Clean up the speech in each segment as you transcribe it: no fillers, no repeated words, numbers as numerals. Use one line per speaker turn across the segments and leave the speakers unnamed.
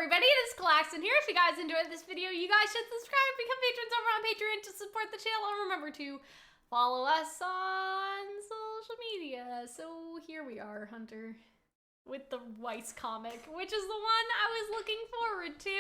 everybody, it is Calxiyn here. If you guys enjoyed this video, you guys should subscribe and become patrons over on Patreon to support the channel. And remember to follow us on social media. So here we are, Hunter, with the Weiss comic, which is the one I was looking forward to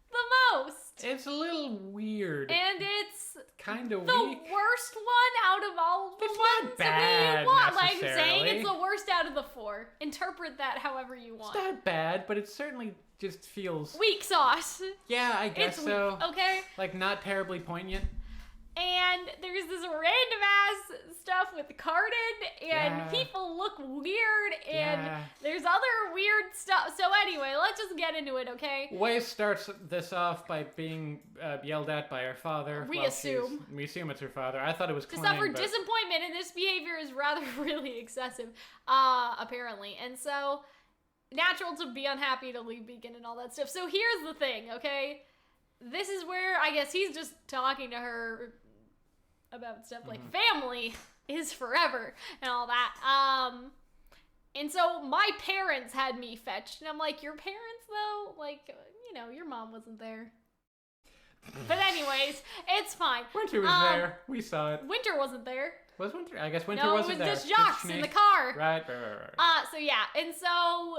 the most.
It's a little weird.
And it's
kind of
the
weak.
worst one out of all the
it's
ones
not bad,
Like I'm saying, it's the worst out of the four. Interpret that however you want.
It's not bad, but it certainly just feels...
weak sauce.
Yeah, I guess
it's
so.
Weak, okay?
Like, not terribly poignant.
And there's this random ass stuff with Cardin, and people look weird, and there's other weird stuff. So anyway, let's just get into it, okay?
Weiss starts this off by being yelled at by her father.
We assume
it's her father. I thought it was
to
Calxiyn,
suffer disappointment, and this behavior is rather really excessive, apparently. And so, natural to be unhappy to leave Beacon and all that stuff. So here's the thing, okay? This is where, I guess, he's just talking to her about stuff like family is forever and all that. And so my parents had me fetched, and I'm like, your parents though? Like, you know, your mom wasn't there. But anyways, it's fine.
Winter was there. We saw it.
Winter wasn't there.
Was Winter? I guess Winter wasn't there.
No, it was just Jocks in the car.
Right.
So yeah, and so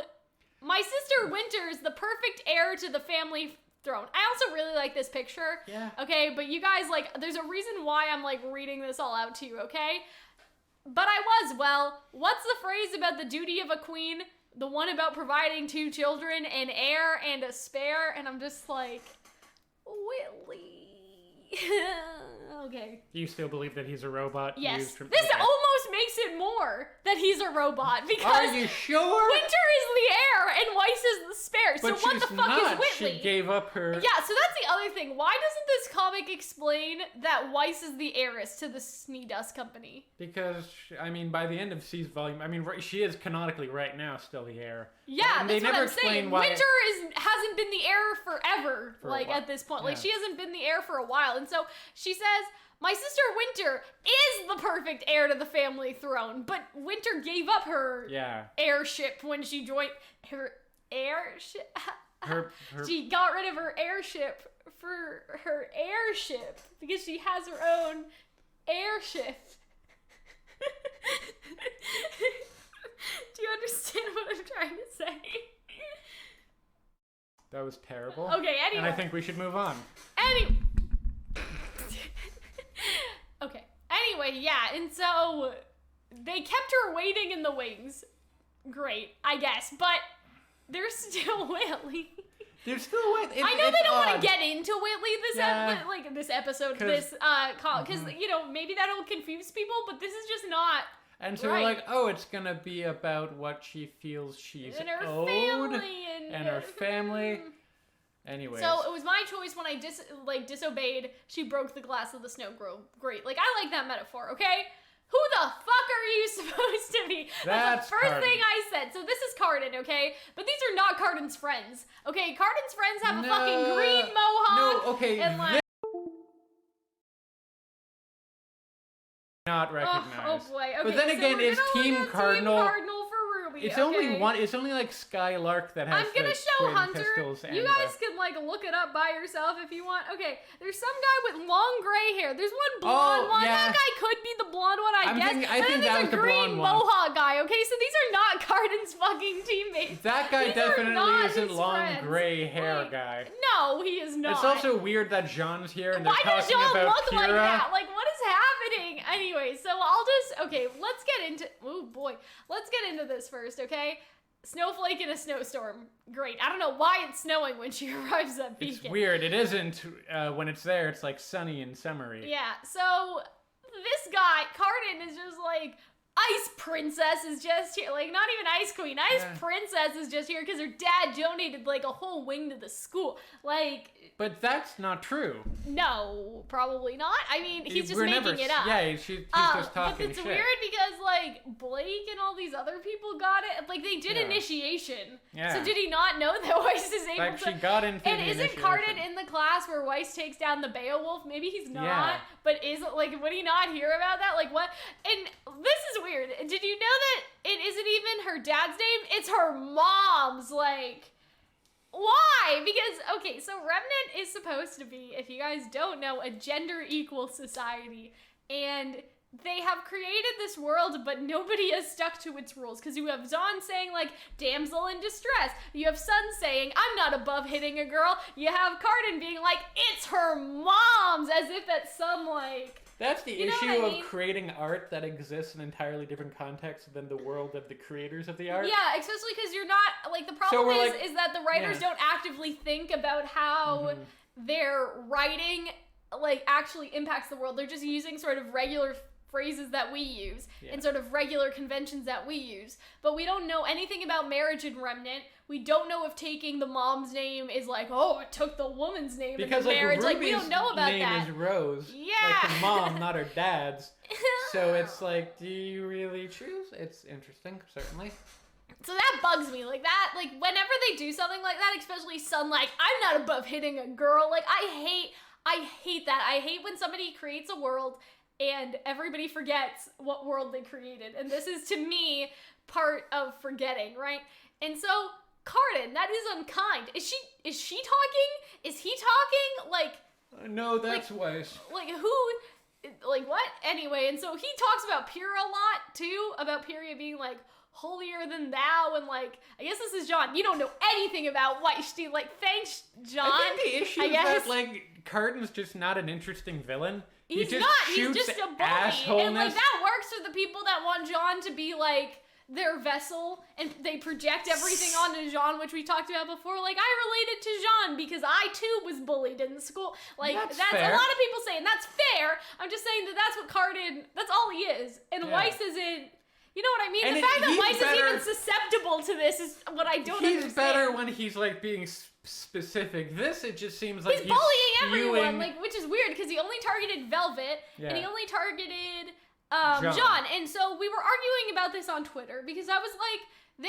my sister Winter's the perfect heir to the family throne. I also really like this picture.
Yeah.
Okay, but you guys, like, there's a reason why I'm, like, reading this all out to you, okay? But what's the phrase about the duty of a queen? The one about providing 2 children, an heir, and a spare? And I'm just like, Whitley. Okay.
You still believe that he's a robot?
Yes. This almost makes it more that he's a robot, because
are you sure?
Winter is the heir and Weiss is the spare.
But
so what the fuck is Whitley?
She gave up her...
Yeah, so that's the other thing. Why doesn't this comic explain that Weiss is the heiress to the Sneedust Company?
Because, I mean, by the end of C's volume, I mean, she is canonically right now still the heir.
Yeah,
and
that's
they never
what I'm saying.
why...
Winter hasn't been the heir forever, at this point. Like, she hasn't been the heir for a while. And so she says, my sister Winter is the perfect heir to the family throne, but Winter gave up her heirship when she joined her airship. She got rid of her airship for her airship because she has her own airship. Do you understand what I'm trying to say?
That was terrible.
Okay, anyway.
And I think we should move on.
Okay. Anyway, yeah, and so they kept her waiting in the wings. Great, I guess, but there's still Whitley.
There's still Whitley.
I know they don't want to get into Whitley this episode, because you know, maybe that'll confuse people, but this is just not.
And so we're like, oh, it's gonna be about what she feels she's owed and her family. Anyways.
So it was my choice when I disobeyed. She broke the glass of the snow globe. Great. Like, I like that metaphor, okay? Who the fuck are you supposed to be? That's the first thing I said. So this is Cardin, okay? But these are not Cardin's friends. Okay, Cardin's friends have a fucking green mohawk.
No, okay.
And like,
not recognized.
Oh boy. Okay,
but then again, it's Team Cardinal.
Team Cardinal for RWBY.
It's only one. It's only like Skylark that has.
I'm gonna show
twin
Hunter.
pistols and,
you guys can like look it up by yourself if you want. Okay, there's some guy with long gray hair. There's one blonde one.
Yeah.
That guy could be the blonde one, I guess.
I think that was the blonde one.
Mohawk guy. Okay, so these are not Cardin's fucking teammates.
That guy definitely isn't long
friends.
gray hair guy.
No, he is not.
It's also weird that Jean's here and they're
Why does
talking
Jean
about
look
Kira.
like that? Like, what is happening? Anyway, so let's get into. Oh boy, let's get into this first, okay? Snowflake in a snowstorm. Great. I don't know why it's snowing when she arrives at Beacon.
It's weird. It isn't. When it's there, it's like sunny and summery.
Yeah, so this guy, Cardin, is just like, Ice Princess is just here. Like, not even Ice Queen. Ice Princess is just here because her dad donated, like, a whole wing to the school. Like...
But that's not true.
No, probably not. I mean, he's just making it up.
Yeah, she's just talking
But it's
shit.
weird because, like, Blake and all these other people got it. Like, they did initiation. Yeah. So did he not know that Weiss is able to...
She got into the
initiation. And isn't Cardin in the class where Weiss takes down the Beowulf? Maybe he's not. Yeah. But would he not hear about that? Like, what? And this is weird. Did you know that it isn't even her dad's name? It's her mom's, like... Why? why? Because, okay, so Remnant is supposed to be, if you guys don't know, a gender-equal society. And they have created this world, but nobody has stuck to its rules. Because you have Zahn saying, like, damsel in distress. You have Sun saying, I'm not above hitting a girl. You have Cardin being like, it's her mom's, as if that's some, like...
That's the issue of creating art that exists in entirely different contexts than the world of the creators of the art.
Yeah, especially because you're not, like, the problem is that the writers don't actively think about how their writing, like, actually impacts the world. They're just using sort of regular phrases that we use and sort of regular conventions that we use. But we don't know anything about marriage in Remnant. We don't know if taking the mom's name is like, oh, it took the woman's name
because,
in the marriage.
Like,
we don't know about
name
that.
Is Rose.
Yeah.
Like her mom, not her dad's. So it's like, do you really choose? It's interesting, certainly.
So that bugs me. Like, that, like, whenever they do something like that, especially Sun, like, I'm not above hitting a girl. Like, I hate that. I hate when somebody creates a world and everybody forgets what world they created. And this is, to me, part of forgetting, right? And so, Cardin, that is unkind. Is she talking? Is he talking? Like...
no, that's Weiss.
Like, who... Like, what? Anyway, and so he talks about Pyrrha a lot, too. About Pyrrha being, like, holier than thou, and, like, I guess this is John. You don't know anything about Weiss. Like, thanks, John.
I think the issue is that, like, Cardin's just not an interesting villain.
He's just not. He's just a bully. And, like, that works for the people that want John to be, like, their vessel, and they project everything onto Jean, which we talked about before. Like, I related to Jean because I, too, was bullied in school. Like, that's fair. A lot of people say, and that's fair. I'm just saying that that's what Cardin, that's all he is. And Weiss isn't, you know what I mean? And the fact that Weiss is even susceptible to this is what I don't understand. He's
better when he's, like, being specific. This, it just seems like he's
bullying everyone, like, which is weird because he only targeted Velvet, and he only targeted John. And so we were arguing about this on Twitter because I was like, they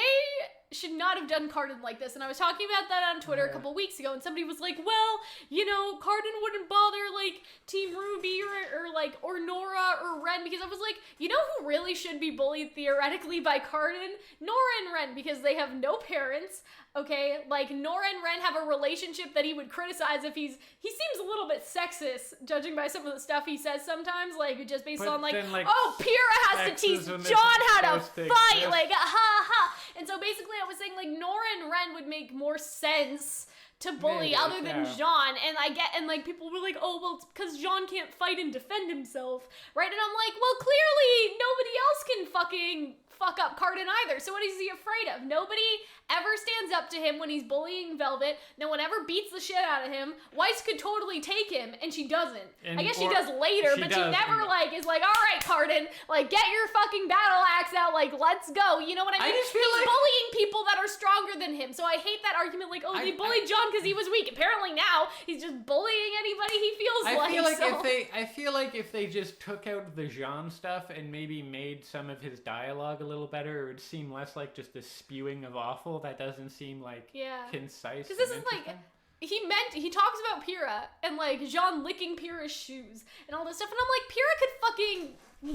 should not have done Cardin like this. And I was talking about that on Twitter a couple weeks ago, and somebody was like, well, you know, Cardin wouldn't bother, like, Team RWBY or Nora or Ren, because I was like, you know who really should be bullied theoretically by Cardin? Nora and Ren, because they have no parents. Okay, like, Nora and Ren have a relationship that he would criticize if he seems a little bit sexist, judging by some of the stuff he says sometimes, like, just based on, like, oh, Pyrrha has to teach John how to fight, like, ha ha. And so basically I was saying, like, Nora and Ren would make more sense to bully other than Jean, and like, people were like, oh, well, it's because Jean can't fight and defend himself, right? And I'm like, well, clearly nobody else can fucking fuck up Cardin either, so what is he afraid of? Nobody ever stands up to him when he's bullying Velvet. No one ever beats the shit out of him. Weiss could totally take him, and she doesn't. I guess she does later, but she never, like, is like, all right, Cardin, like, get your fucking battle axe out, like, let's go. You know what I mean? He's bullying people that are stronger than him, so I hate that argument, like, oh, they bullied John because he was weak. Apparently now, he's just bullying anybody he feels like.
I feel like if they just took out the Jean stuff and maybe made some of his dialogue a little better, it would seem less like just a spewing of awful. That doesn't seem, like, concise. Because this is, like,
he talks about Pyrrha and, like, Jean licking Pyrrha's shoes and all this stuff, and I'm like, Pyrrha could fucking whoop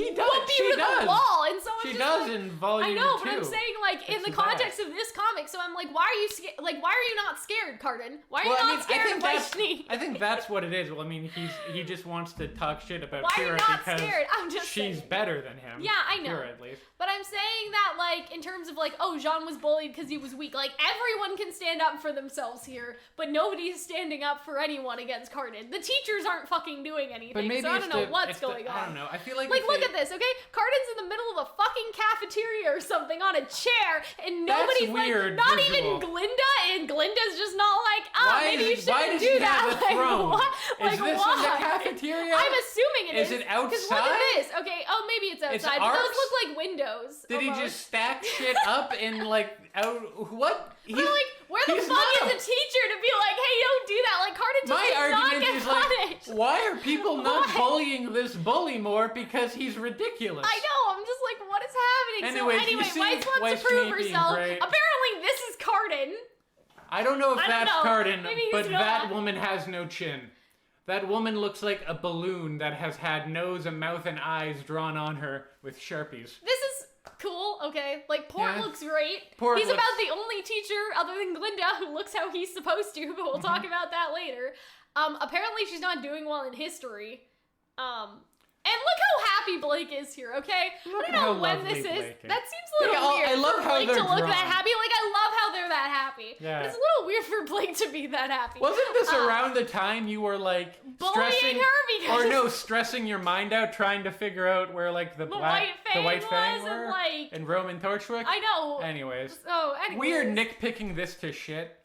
you to the wall, and so I'm
she does in volume 2.
I know, but I'm saying, like, in the context of this comic, so I'm like, why are you why are you not scared, Cardin? Why are you not scared of Weiss?
I think that's what it is. Well, I mean, he just wants to talk shit about
Pyrrha
because
are you not scared? I'm just
she's
saying.
better than him.
Yeah, I know.
Pyrrha, at least.
But I'm saying that, like, in terms of, like, oh, Jean was bullied because he was weak. Like, everyone can stand up for themselves here, but nobody's standing up for anyone against Cardin. The teachers aren't fucking doing anything,
but maybe
so I don't know what's going on.
I don't know. I feel like
look at this, okay? Cardin's in the middle of a fucking cafeteria or something on a chair, and nobody's
weird,
like, not
visual.
even Glinda, and Glinda's just not like, oh, maybe you shouldn't do that.
Have a throne?
Like,
is this in the cafeteria?
I'm assuming it is.
Is it outside?
Because look at this. Okay, oh, maybe it's outside. But those look like windows.
Did he just stack shit up and, like, out? What?
But, like, where the fuck is a teacher to be like, hey, don't do that? Like, Cardin just does not get punished.
Like, why are people not bullying this bully more? Because he's ridiculous.
I know. I'm just like, what is happening? Anyway, Weiss wants to prove herself. Apparently, this is Cardin.
I don't know if that's Cardin, but that woman has no chin. That woman looks like a balloon that has had nose, a mouth, and eyes drawn on her with Sharpies.
This is cool, okay? Like, Port looks great. He's about the only teacher, other than Glinda, who looks how he's supposed to, but we'll talk about that later. Apparently she's not doing well in history. And look how happy Blake is here, okay? I don't know when this is. That seems a little weird for Blake to look that happy. Like, I love how they're that happy. Yeah. But it's a little weird for Blake to be that happy.
Wasn't this around the time you were, like,
bullying her because...
Or no, stressing your mind out trying to figure out where, like, the White Fang were?
And, like...
And Roman Torchwick?
I know.
Anyways.
Anyways.
We are nitpicking this to shit.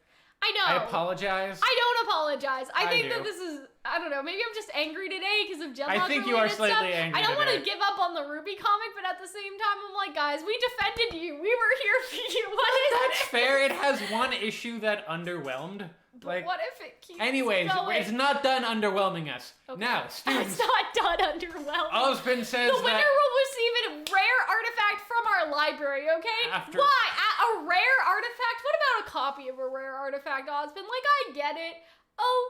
I know.
I apologize.
I don't apologize. I think that this is, I don't know, maybe I'm just angry today because of Gemlock.
I think you are slightly angry.
I don't want to give up on the RWBY comic, but at the same time, I'm like, guys, we defended you. We were here for you. What is
That's fair. It has one issue that underwhelmed.
Like, what if it keeps
anyways,
going?
It's not done underwhelming us. Okay. Now, students.
It's not done underwhelming.
Osmond says
the winner will receive a rare artifact from our library, okay? Why? A rare artifact? What about a copy of a rare artifact, Osmond? Like, I get it.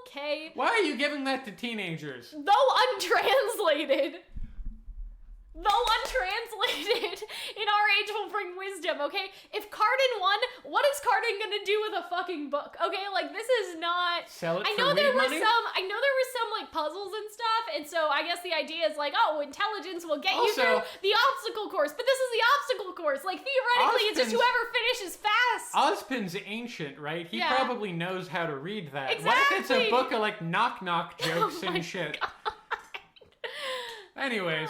Okay.
Why are you giving that to teenagers?
Though untranslated. Though untranslated, in our age will bring wisdom, okay? If Cardin won, what is Cardin gonna do with a fucking book? Okay, like, this is not...
Sell it
I know there were some, like, puzzles and stuff, and so I guess the idea is, like, oh, intelligence will get you through the obstacle course, but this is the obstacle course. Like, theoretically, it's just whoever finishes fast.
Ozpin's ancient, right? He probably knows how to read that.
Exactly.
What if it's a book of, like, knock-knock jokes and shit?
God.
Anyways,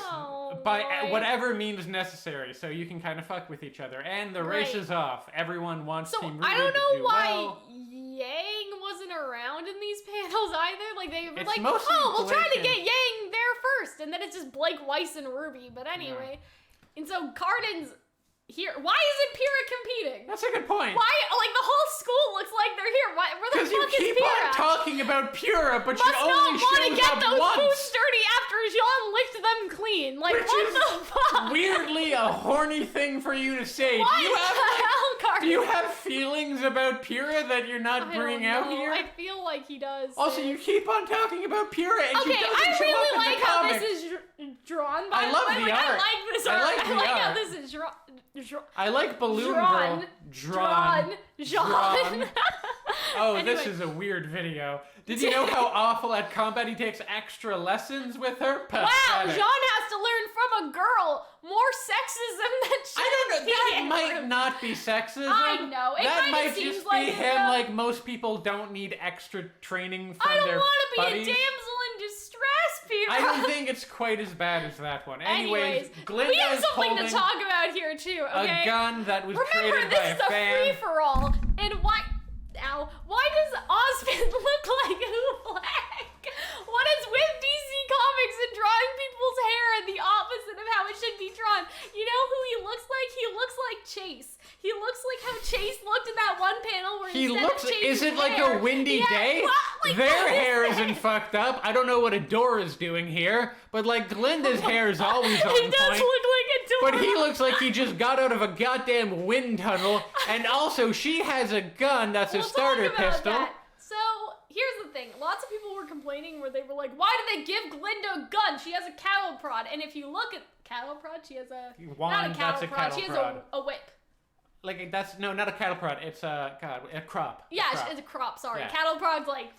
by whatever means necessary, so you can kind of fuck with each other. And the race is off. Everyone wants Team RWBY
I don't know why
well.
Yang wasn't around in these panels either. Like, they were like,
we'll
try to get Yang there first. And then it's just Blake, Weiss, and RWBY. But anyway. Yeah. And so Cardin's here. Why isn't Pyrrha competing?
That's a good point.
Why? Like, the whole school looks like they're here. Where the fuck is Pyrrha?
Because you keep on talking about Pyrrha, but you only show
get
up
those
once.
boots dirty after Jean licked them clean. Like, what the fuck?
Weirdly a horny thing for you to say. Do you have feelings about Pyrrha that you're not bringing out here?
I feel like he does.
Also, you keep on talking about Pyrrha and she doesn't show up in the comics.
I really like how this is drawn. By
I love the art.
I like this art. I like how this is drawn.
I like Balloon Girl. Drawn. Oh, anyway. This is a weird video. Did you know how awful at combat he takes extra lessons with her? Pathetic.
Wow, Jean has to learn from a girl. More sexism than she.
I don't know. That might not be sexism.
I know.
That might just be him. Like, most people don't need extra training from their buddies.
I don't want to be a damsel in distress, Peter.
I don't think it's quite as bad as that one. Anyways, Glinda
we have something to talk about here too. Okay.
A gun that was created by a fan.
Remember, this is a free-for-all, and why? Ow! Why does Ozpin look like Oobleck? What is with DC Comics and drawing people's hair and the opposite of how it should be drawn? You know who he looks like? He looks like Chase. He looks like how Chase looked in that one panel where
is it like a windy day?
Like
their hair isn't fucked up. I don't know what Adora's doing here, but like Glinda's hair is always on point.
It does look like Adora.
But he looks like he just got out of a goddamn wind tunnel, and also she has a gun that's a starter pistol.
That. So here's the thing. Lots of people were complaining where they were like, why did they give Glinda a gun? She has a cattle prod. And if you look at cattle prod, she has a
wand,
not a cattle prod. She has a whip.
Like, that's, no, not a cattle prod, it's a crop.
Yeah, it's a crop, sorry. Yeah. Cattle prod's like,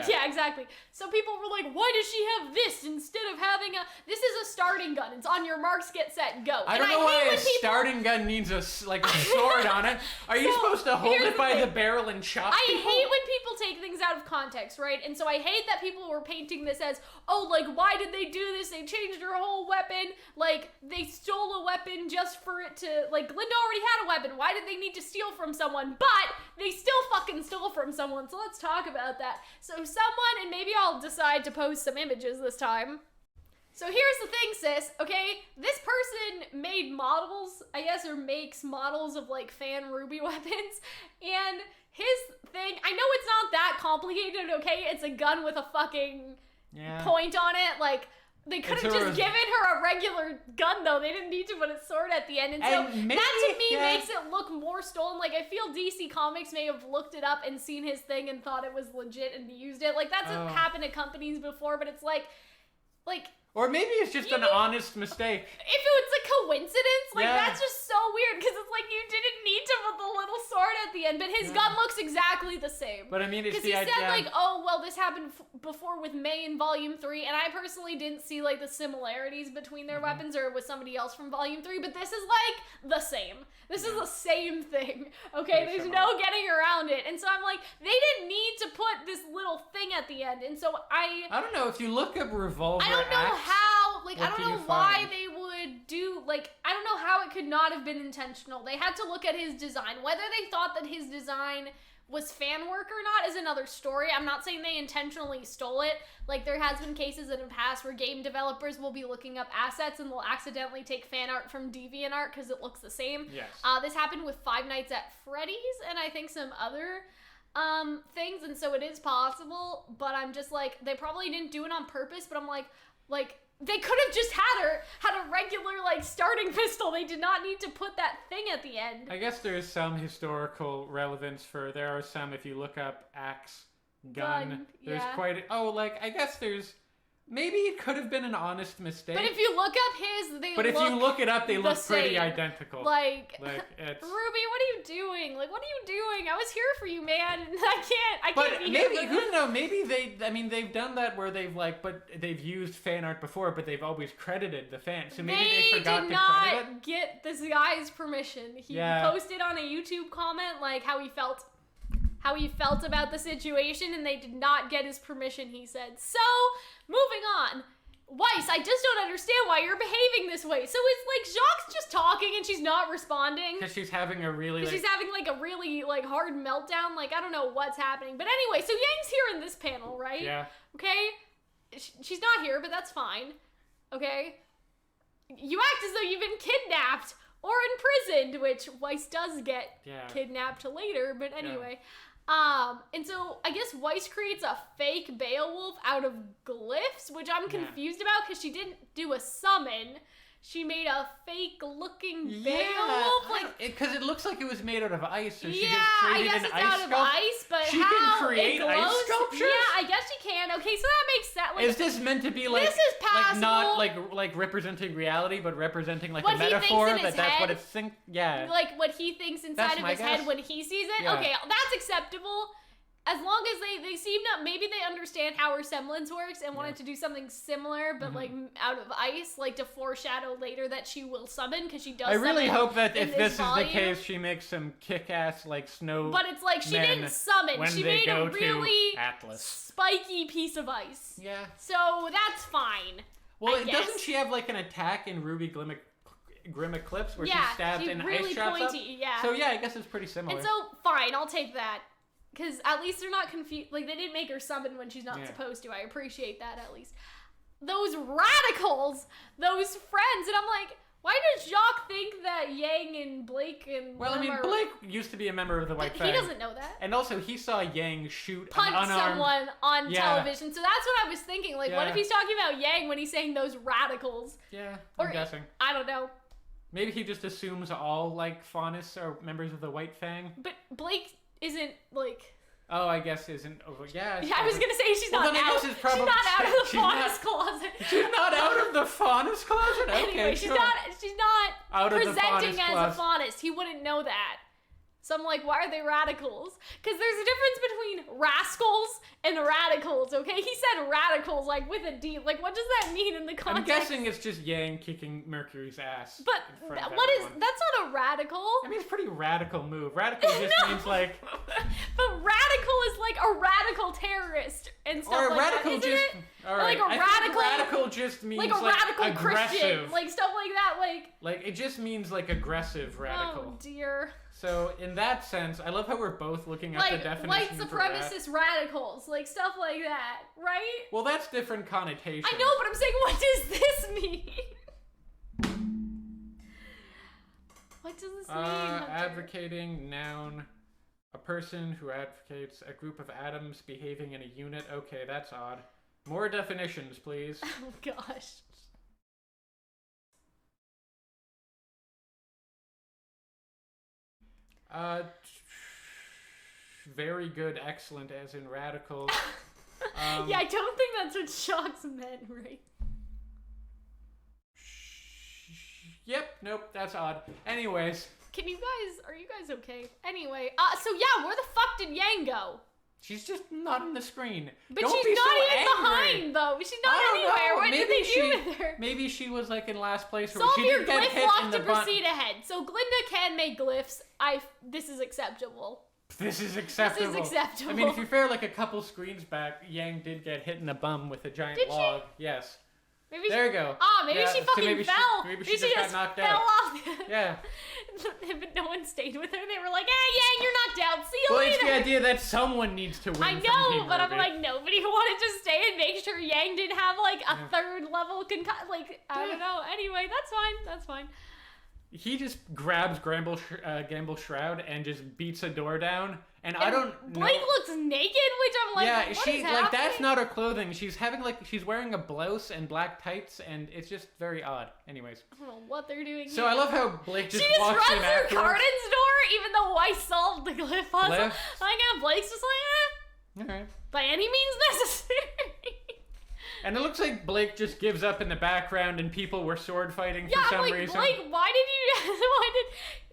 yeah, exactly. So people were like, why does she have this instead of having this is a starting gun. It's on your marks, get set, go.
I don't know why a starting gun needs a sword on it. Are you supposed to hold it by the barrel and chop people?
I hate when people take things out of context, right? And so I hate that people were painting this as, oh, like, why did they do this? They changed her whole weapon. Like, they stole a weapon just for it to, like, Glinda already had a weapon. Why did they need to steal from someone? But they still fucking stole from someone. So let's talk about that. So someone, and maybe I'll decide to post some images this time. So here's the thing, sis, okay? This person made models, I guess, or makes models of, like, fan RWBY weapons. And his thing, I know it's not that complicated, okay? It's a gun with a fucking point on it, like... They could have just given her a regular gun, though. They didn't need to put a sword at the end. And so that, to me, makes it look more stolen. Like, I feel DC Comics may have looked it up and seen his thing and thought it was legit and used it. Like, that's happened to companies before, but it's like...
Or maybe it's just an honest mistake.
If it's a coincidence? Like, that's just so weird, because it's like, you didn't need to put the little sword at the end, but his gun looks exactly the same.
But I mean, it's
the idea. Because he said, like, oh, well, this happened before with May in Volume 3, and I personally didn't see, like, the similarities between their weapons, or with somebody else from Volume 3, but this is, like, the same. This is the same thing, okay? There's no getting around it. And so I'm like, they didn't need to put this little thing at the end, and so I
don't know, if you look up Revolver
I don't know
Axe,
how, like, I don't know why
find?
they would do, like, I don't know how it could not have been intentional. They had to look at his design. Whether they thought that his design was fan work or not is another story. I'm not saying they intentionally stole it. Like, there has been cases in the past where game developers will be looking up assets and they'll accidentally take fan art from DeviantArt because it looks the same.
Yes.
This happened with Five Nights at Freddy's and I think some other things, and so it is possible, but I'm just like, they probably didn't do it on purpose, but I'm like, they could have just had a regular, like, starting pistol. They did not need to put that thing at the end.
I guess there's some historical relevance there are some, if you look up axe, gun, there's quite, I guess there's, maybe it could have been an honest mistake.
But if you look up his,
But if you look it up, they look pretty identical.
Like
it's...
RWBY, what are you doing? Like, what are you doing? I was here for you, man. I can't be
maybe,
here.
who knows, maybe they've done that where they've used fan art before, but they've always credited the fan. So maybe they forgot to credit it.
They did not get this guy's permission. He posted on a YouTube comment, like, how he felt about the situation, and they did not get his permission, he said. So, moving on. Weiss, I just don't understand why you're behaving this way. So it's like Jacques just talking and she's not responding.
Because she's having a really,
she's having, like, a really, like, hard meltdown. Like, I don't know what's happening. But anyway, so Yang's here in this panel, right?
Yeah.
Okay? She's not here, but that's fine. Okay? You act as though you've been kidnapped or imprisoned, which Weiss does get kidnapped later, but anyway. And so I guess Weiss creates a fake Beowulf out of glyphs, which I'm confused about because she didn't do a summon. She made a fake-looking Beowulf, like,
because it looks like it was made out of ice. So she
just
created
I guess it's out of ice, but
she
how
can create
it glows?
ice sculptures?
Yeah, I guess she can. Okay, so that makes sense. Like,
is this meant to be like
this is passable,
not like representing reality, but representing like a metaphor that's what it's
like what he thinks inside of his head when he sees it? Yeah. Okay, that's acceptable. As long as they seem to, maybe they understand how her semblance works and wanted to do something similar, but like out of ice, like to foreshadow later that she will summon, because she does.
I really hope that if this is the case, she makes some kick-ass like snow.
But it's like she didn't summon. She made a really
Atlas.
Spiky piece of ice.
Yeah.
So that's fine.
Well, doesn't she have like an attack in RWBY Grim Eclipse where she stabs in
really
ice traps
pointy,
up? So yeah, I guess it's pretty similar.
And so fine, I'll take that. Because at least they're not confused. Like, they didn't make her summon when she's not supposed to. I appreciate that, at least. Those radicals! Those friends! And I'm like, why does Jacques think that Yang and Blake and
Blake used to be a member of the White Fang.
He doesn't know that.
And also, he saw Yang
punch someone on television. So that's what I was thinking. Like, what if he's talking about Yang when he's saying those radicals?
Yeah, I'm guessing.
I don't know.
Maybe he just assumes all, like, Faunus are members of the White Fang.
But Blake isn't, like...
Oh, I guess isn't... Oh, yeah.
I was gonna say she's not out. She's not out of the Faunus closet.
She's not out of the Faunus closet? Okay,
anyway, she's not
out
presenting as a Faunus. He wouldn't know that. So I'm like, why are they radicals? Because there's a difference between rascals and radicals, okay? He said radicals, like, with a D. Like, what does that mean in the context?
I'm guessing it's just Yang kicking Mercury's ass.
But that's not a radical.
I mean, it's a pretty radical move. Radical just means, like...
But radical is, like, a radical terrorist and stuff like that, isn't it?
All right.
Like a radical...
radical just means,
like, a radical
aggressive.
Christian. Like, stuff like that, like...
Like, it just means, like, aggressive radical.
Oh, dear.
So, in that sense, I love how we're both looking at the definition
white supremacist radicals, like stuff like that, right?
Well, that's different connotation.
I know, but I'm saying, what does this mean? What does this mean, Hunter?
Advocating, noun, a person who advocates a group of atoms behaving in a unit. Okay, that's odd. More definitions, please.
Oh, gosh.
Very good, excellent, as in radical.
Yeah, I don't think that's what Jacques meant, right?
Yep, nope, that's odd. Anyways.
Are you guys okay? Anyway, so yeah, where the fuck did Yang go?
She's just not on the screen.
But
Don't
she's
be
not
so
even
angry.
behind, though. She's not anywhere. What did they do with her?
Maybe she was like in last place.
Solve
she
your
didn't get
glyph
hit
lock
in
to
the
proceed ahead. So Glinda can make glyphs. This is acceptable.
This is acceptable.
This is acceptable.
I mean, if you fair like a couple screens back, Yang did get hit in the bum with a giant log. Yes.
Maybe
there you go.
Maybe she fucking fell.
Maybe she just got knocked
fell
out.
Off.
Yeah.
But no one stayed with her. They were like, "Hey, Yang, you're knocked out. See you
later."
later."
Well, it's the idea that someone needs to win.
I know, but I'm like, nobody wanted to stay and make sure Yang didn't have like a third level concussion. Like, I don't know. Anyway, that's fine. That's fine.
He just grabs Gamble's shroud and just beats a door down. And I don't know.
Blake looks naked, which I'm like,
yeah,
what
she
is
like
happening?
that's not her clothing. She's wearing a blouse and black tights, and it's just very odd. Anyways,
I don't know what they're doing.
So I love how Blake just
runs
walks in
through
afterwards.
Cardin's door, even though Weiss solved the glyph puzzle. Like, Blake's just like,
All right.
By any means necessary.
And it looks like Blake just gives up in the background, and people were sword fighting for some reason.
Blake, why did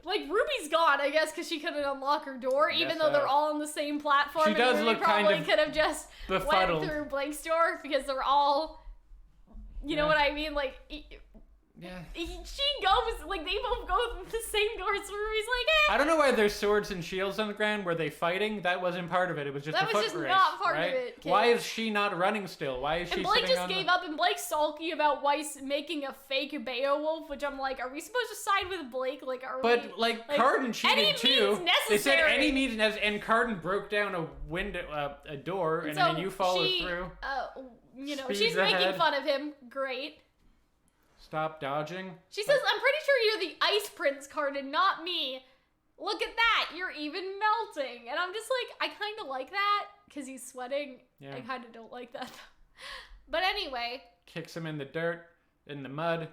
like Ruby's gone? I guess because she couldn't unlock her door, even though they're all on the same platform.
She does look kind of
could have just
befuddled.
went through Blake's door because they're all, you know what I mean, like.
Yeah.
She goes, like, they both go through the same door, so Ruby's like,
I don't know why there's swords and shields on the ground. Were they fighting? That wasn't part of it. It was just a foot race. That was just not part of it, kid. Why is she not running still? Why is she sitting on
And Blake just gave up, and Blake's sulky about Weiss making a fake Beowulf, which I'm like, are we supposed to side with Blake? Like,
Carden cheated too.
Necessary.
They said any means necessary, and Carden broke down a window, a door, and then you followed through.
She's making fun of him. Great.
Stop dodging.
She says, I'm pretty sure you're the Ice Prince, Carden, not me. Look at that. You're even melting. And I'm just like, I kind of like that because he's sweating. Yeah. I kind of don't like that. But anyway.
Kicks him in the dirt, in the mud.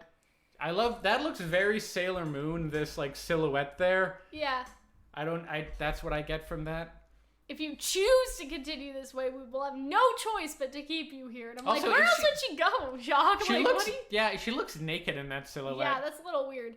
I love, that looks very Sailor Moon, this like silhouette there.
Yeah.
That's what I get from that.
If you choose to continue this way, we will have no choice but to keep you here. And I'm also, like, where else would she go, Jacques?
She looks naked in that silhouette.
Yeah, that's a little weird.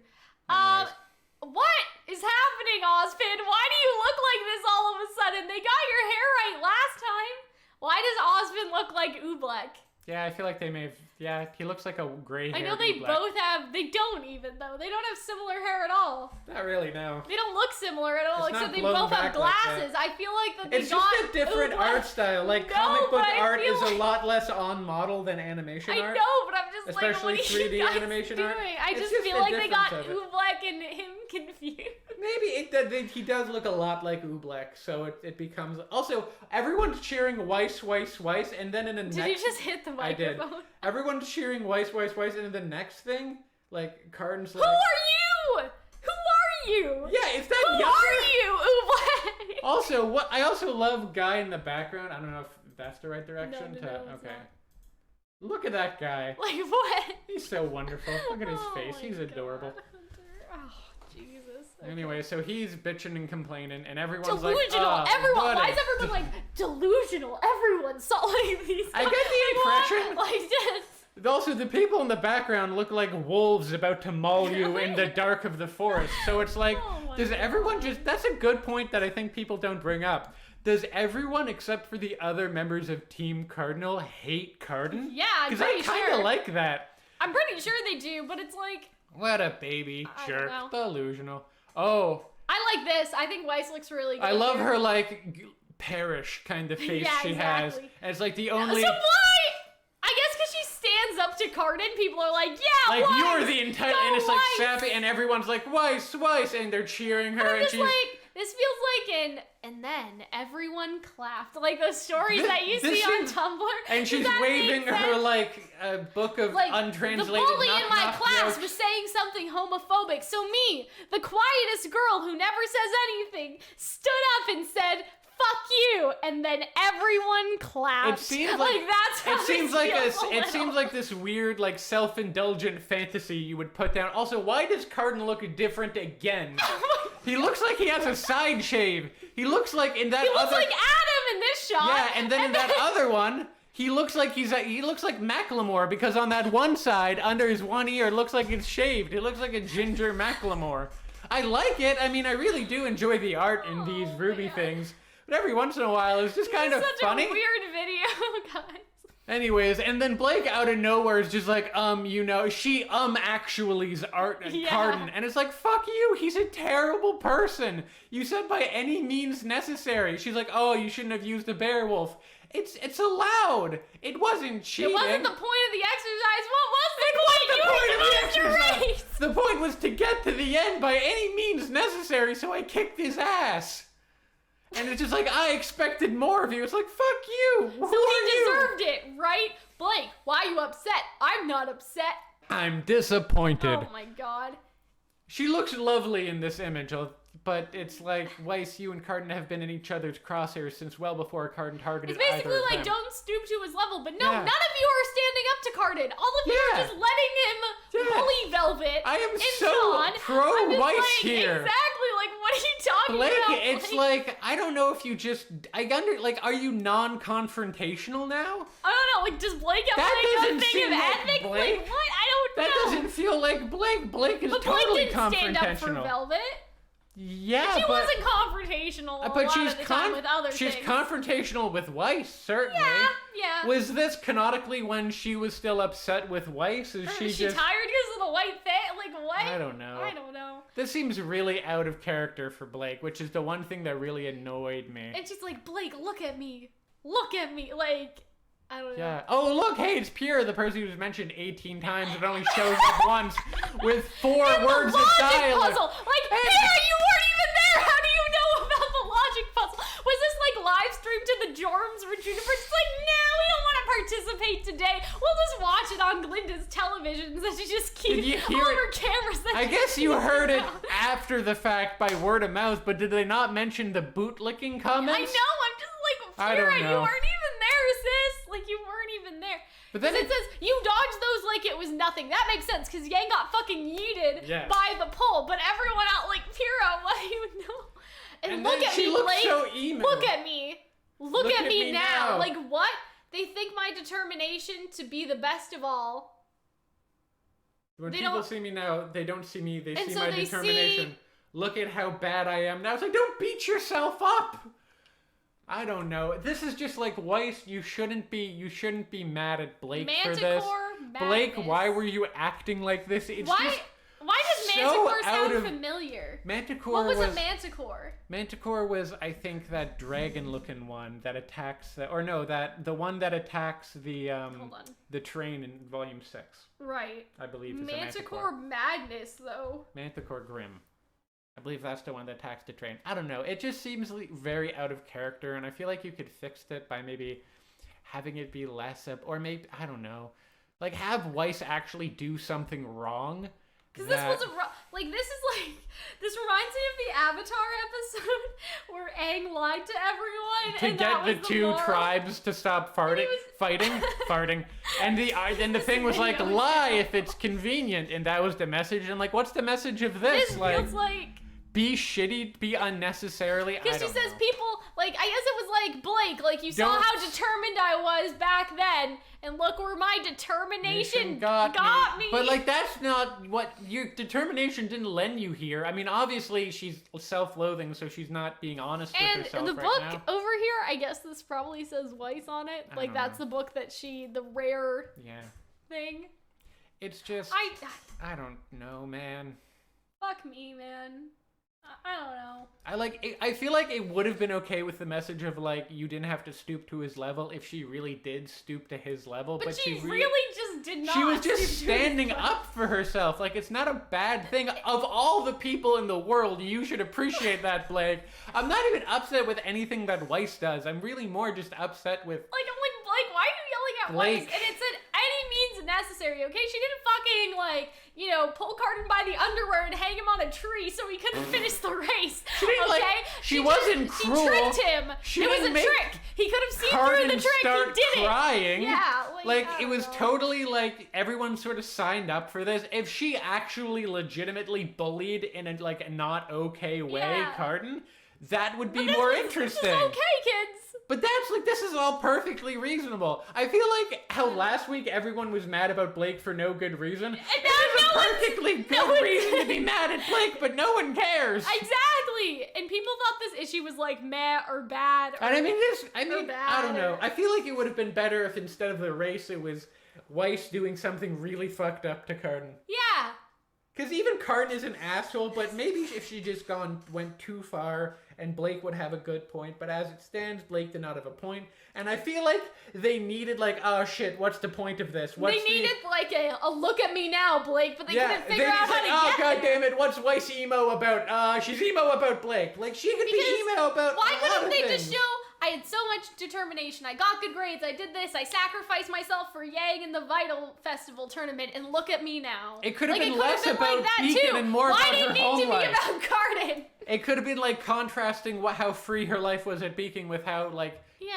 What is happening, Ozpin? Why do you look like this all of a sudden? They got your hair right last time. Why does Ozpin look like Oobleck?
Yeah, I feel like they may have... Yeah, he looks like a gray hair.
I know they both have... They don't even, though. They don't have similar hair at all.
Not really, no.
They don't look similar at all, except they both have glasses. I feel like that they got...
It's just a different art style. Like, comic book art is a lot less on model than animation art.
I know, but I'm just
especially
like, what are
3D
you guys
animation
doing?
art.
I just feel like they got Oobleck and him confused.
Maybe he does look a lot like Oobleck, so it becomes... Also, everyone's cheering Weiss, Weiss, Weiss, and then in the next...
Did you just hit the microphone?
I did. Everyone's cheering Weiss, Weiss, Weiss, and in the next thing, like, Carden's like...
Who are you? Who are you?
Yeah, it's that
Who are you, Oobleck?
Also, I also love Guy in the background. I don't know if that's the right direction.
No,
okay.
Not.
Look at that guy.
Like what?
He's so wonderful. Look at his face. He's adorable.
Oh, Jesus. Okay.
Anyway, so he's bitching and complaining, and everyone's
delusional.
like,
everyone. Why is everyone like delusional? Everyone saw like these.
I get the impression.
Like this.
Also, the people in the background look like wolves about to maul you in the dark of the forest. So it's like, does everyone just... That's a good point that I think people don't bring up. Does everyone except for the other members of Team Cardinal hate Carden?
Yeah, I'm
pretty sure. Because I kind of like that.
I'm pretty sure they do, but it's like...
What a baby jerk. Delusional. Oh.
I like this. I think Weiss looks really good.
I love her, like, perish kind of face she has. And it's like the only...
So why? I guess because she stands up to Carden, people are like, yeah,
like,
Weiss,
you're the entire... And it's like
Weiss.
sappy, and everyone's like, Weiss, Weiss, and they're cheering her,
and
she's...
like, this feels like and then everyone clapped. Like those stories that you see on Tumblr.
And she's waving her, like, a book of untranslated
the bully in my class
jokes.
was saying something homophobic. So me, the quietest girl who never says anything, stood up and said, fuck you, and then everyone clapped.
It seems
like that's how
it seems like this weird, like, self-indulgent fantasy you would put down. Also, why does Carden look different again? He looks like he has a side shave. He looks like in that
He looks like Adam in this shot.
Yeah, and then in that other one, He looks like Macklemore, because on that one side, under his one ear, it looks like it's shaved. It looks like a ginger Macklemore. I like it. I mean, I really do enjoy the art in these RWBY things. But every once in a while, it's just kind of funny.
Such a weird video, guys.
Anyways, and then Blake out of nowhere is just like, she actually's Carden. And it's like, fuck you, he's a terrible person. You said by any means necessary. She's like, oh, you shouldn't have used the bear wolf. It's allowed. It wasn't cheating.
It wasn't the point of the exercise. What was the point? You were the race.
The point was to get to the end by any means necessary, so I kicked his ass. And it's just like, I expected more of you. It's like, fuck you.
So he deserved it, right? Blake, why are you upset? I'm not upset.
I'm disappointed.
Oh my god.
She looks lovely in this image, but it's like, Weiss, you and Carden have been in each other's crosshairs since well before Carden targeted either of them.
It's basically like, don't stoop to his level, but no, none of you are standing up to Carden. All of you are just letting him bully Velvet.
I am so pro-Weiss here.
Exactly, like, what are you talking about?
It's like, I don't know if you just, are you non-confrontational now?
I don't know, like, does Blake have a thing of ethics? Like, what? I don't know.
That doesn't feel like Blake. Blake is totally confrontational. But Blake didn't stand up for
Velvet.
Yeah,
she wasn't confrontational a lot of the time with other things.
She's confrontational with Weiss, certainly.
Yeah.
Was this canonically when she was still upset with Weiss? Is she
tired because of the white thing? Like, what?
I don't know. This seems really out of character for Blake, which is the one thing that really annoyed me.
And she's like, Blake, look at me. Look at me. Like, I don't know.
Yeah. Oh, look, hey, it's Pierre, the person who's mentioned 18 times and only shows up once with 4 words of dialogue.
Puzzle. Like, Pierre, you weren't even there. How do you know about the logic puzzle? Was this like live streamed to the Jorms where Juniper's like, nah, we don't want to participate today. We'll just watch it on Glinda's television. So she just keeps all her cameras.
I guess you heard it after the fact by word of mouth, but did they not mention the bootlicking comments?
I know, I'm just like, Pierre, you weren't even there, sis. Like, you weren't even there. But then it says, you dodged those like it was nothing. That makes sense, because Yang got fucking yeeted by the pole. But everyone out, like, Pyrrha, what do you know? And look at me, Blake.
So emo.
Look at me. Look at me now. Like, what? They think my determination to be the best of all.
When people see me now, they don't see me. They see my determination. Look at how bad I am now. It's like, don't beat yourself up. I don't know. This is just like, Weiss, you shouldn't be mad at Blake for this. Blake, why were you acting like this? It's
why does Manticore sound familiar?
Manticore
what was a Manticore?
Manticore was, I think, that dragon-looking one that attacks the one that attacks the train in Volume 6.
Right.
I believe is
Manticore Magnus, though.
Manticore Grim. I believe that's the one that attacks the train. I don't know. It just seems very out of character, and I feel like you could fix it by maybe having it be less up, or maybe, I don't know, like have Weiss actually do something wrong.
Because this wasn't wrong. Like, this reminds me of the Avatar episode where Aang lied to everyone.
To get the two tribes to stop fighting. And the thing was like, lie if it's convenient. And that was the message. And like, what's the message of this?
This feels like...
Be shitty, be unnecessarily.
Because she says people, like, I guess it was like, Blake, like, you saw how determined I was back then, and look where my determination got me.
But, like, that's not what, your determination didn't lend you here. I mean, obviously, she's self-loathing, so she's not being honest with herself
right now. And the book over here, I guess this probably says Weiss on it. Like, that's the book that the rare thing.
It's just, I don't know, man.
Fuck me, man. I don't know.
I feel like it would have been okay with the message of, like, you didn't have to stoop to his level if she really did stoop to his level.
But she really just did not.
She was just standing up for herself. Like, it's not a bad thing. Of all the people in the world, you should appreciate that, Blake. I'm not even upset with anything that Weiss does. I'm really more just upset with...
Like, I'm like, Blake, why are you yelling at Weiss? And it said any means necessary, okay? She didn't fucking, like, you know, pull Carden by the underwear and hang him on a tree so he couldn't finish the race.
She wasn't cruel.
She tricked him. It was a trick. He could have seen through the trick. He did it.
Crying.
Yeah.
Like it was totally like everyone sort of signed up for this. If she actually legitimately bullied in a like not okay way, Carden, that would be more interesting.
This is okay, kids.
But that's like, this is all perfectly reasonable. I feel like how last week everyone was mad about Blake for no good reason. And this is a perfectly good reason to be mad at Blake, but no one cares.
Exactly. And people thought this issue was like meh or bad.
And I don't know. I feel like it would have been better if instead of the race, it was Weiss doing something really fucked up to Carton.
Yeah.
Because even Carton is an asshole, but maybe if she just went too far, and Blake would have a good point. But as it stands, Blake did not have a point. And I feel like they needed like, oh shit, what's the point of this? They
needed like a look at me now, Blake, but they couldn't figure out how to get
god damn it, what's Weiss emo about? She's emo about Blake. Like, she could be emo about
why
a lot
couldn't they
things.
just show... I had so much determination. I got good grades. I did this. I sacrificed myself for Yang in the Vital Festival tournament, and look at me now.
It could have been less about Beacon and more about her home life. Why did it need to be about
Carton?
It could have been like contrasting how free her life was at Beacon with how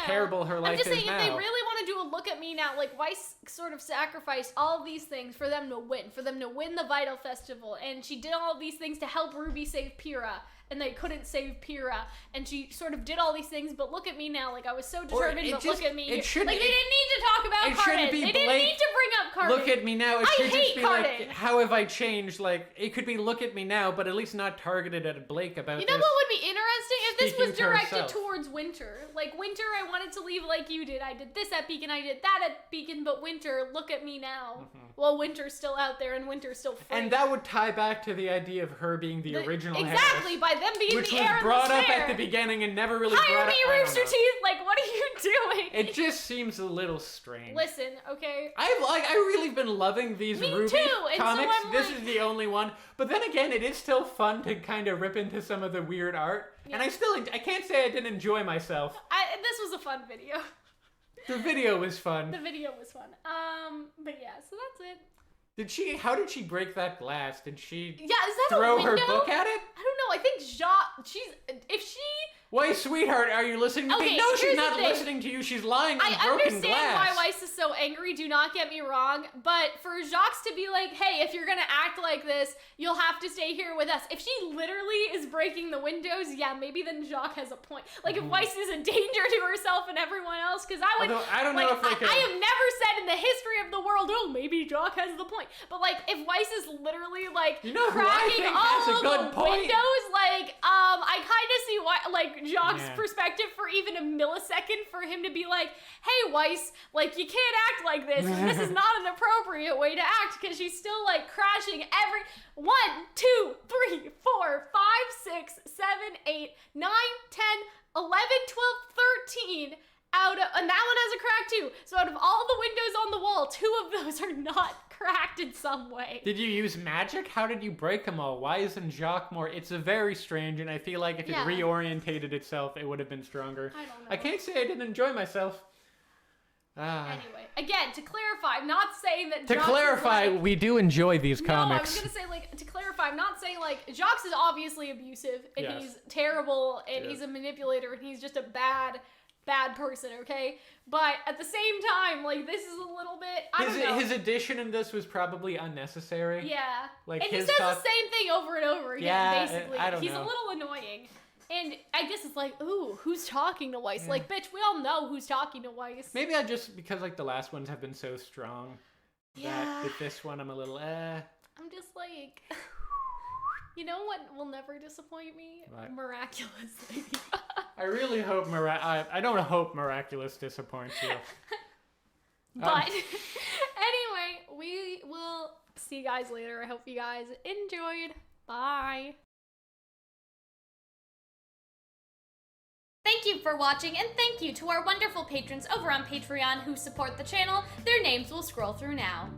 terrible her life is now. I'm just saying,
if they really want to do a look at me now, like Weiss sort of sacrificed all of these things for them to win the Vital Festival, and she did all of these things to help RWBY save Pyrrha. And they couldn't save Pyrrha, and she sort of did all these things, but look at me now, like I was so determined, but look at me. Like, they didn't need to talk about Carton. They didn't need to bring up Carton.
Look at me now. It should just be Carton. Like, how have I changed? Like, it could be look at me now, but at least not targeted at Blake about this.
You know what would be interesting? If this was directed towards Winter. Like, Winter, I wanted to leave like you did. I did this at Beacon, I did that at Beacon, but Winter, look at me now. Mm-hmm. Well, Winter's still out there, and Winter's still free.
And that would tie back to the idea of her being the original
Exactly, by them being the heir
brought up at the beginning and never really brought up.
Hire me, Rooster Teeth! Like, what are you doing?
It just seems a little strange.
Listen, okay?
I've really been loving these RWBY comics.
So
this is the only one. But then again, it is still fun to kind of rip into some of the weird art. Yeah. And I can't say I didn't enjoy myself.
This was a fun video.
The video was fun.
The video was fun. But yeah, so that's it.
How did she break that glass? Did she
is that
throw
a window?
her book at it?
I don't know. I think if she...
Wait, sweetheart, are you listening to me? No, she's not listening to you. She's lying on broken glass.
I understand why Weiss is so angry. Do not get me wrong. But for Jacques to be like, hey, if you're going to act like this, you'll have to stay here with us. If she literally is breaking the windows, yeah, maybe then Jacques has a point. Like, if Weiss is a danger to herself and everyone else, because I would...
I don't know if I
have never said in the history of the world, oh, maybe Jacques has the point. But, like, if Weiss is literally, like, cracking all of the windows, like, I kind of see why, like, Jacques' perspective for even a millisecond for him to be like, hey, Weiss, like, you can't act like this. This is not an appropriate way to act, because she's still, like, crashing every 1, 2, 3, 4, 5, 6, 7, 8, 9, 10, 11, 12, 13 out of, and that one has a crack too. So out of all the windows on the wall, 2 of those are not cracked in some way.
Did you use magic? How did you break them all? Why isn't Jacques more? It's a very strange, and I feel like if it reorientated itself, it would have been stronger.
I don't know.
I can't say I didn't enjoy myself.
Anyway, again, to clarify, I'm not saying that
To clarify, we do enjoy these comics.
No, I was going to say, like, to clarify, I'm not saying, like, Jacques is obviously abusive, and he's terrible, and he's a manipulator, and he's just a bad person, okay? But at the same time, like, this is a little bit, I don't know.
His addition in this was probably unnecessary.
Yeah.
Like,
and he says the same thing over and over again, basically.
I don't know.
He's a little annoying. And I guess it's like, ooh, who's talking to Weiss? Like, bitch, we all know who's talking to Weiss.
Maybe because, like, the last ones have been so strong. That with this one, I'm a little, I'm
just like... You know what will never disappoint me? What? Miraculous Lady.
I really hope I don't hope Miraculous disappoints you.
But anyway, we will see you guys later. I hope you guys enjoyed. Bye. Thank you for watching, and thank you to our wonderful patrons over on Patreon who support the channel. Their names will scroll through now.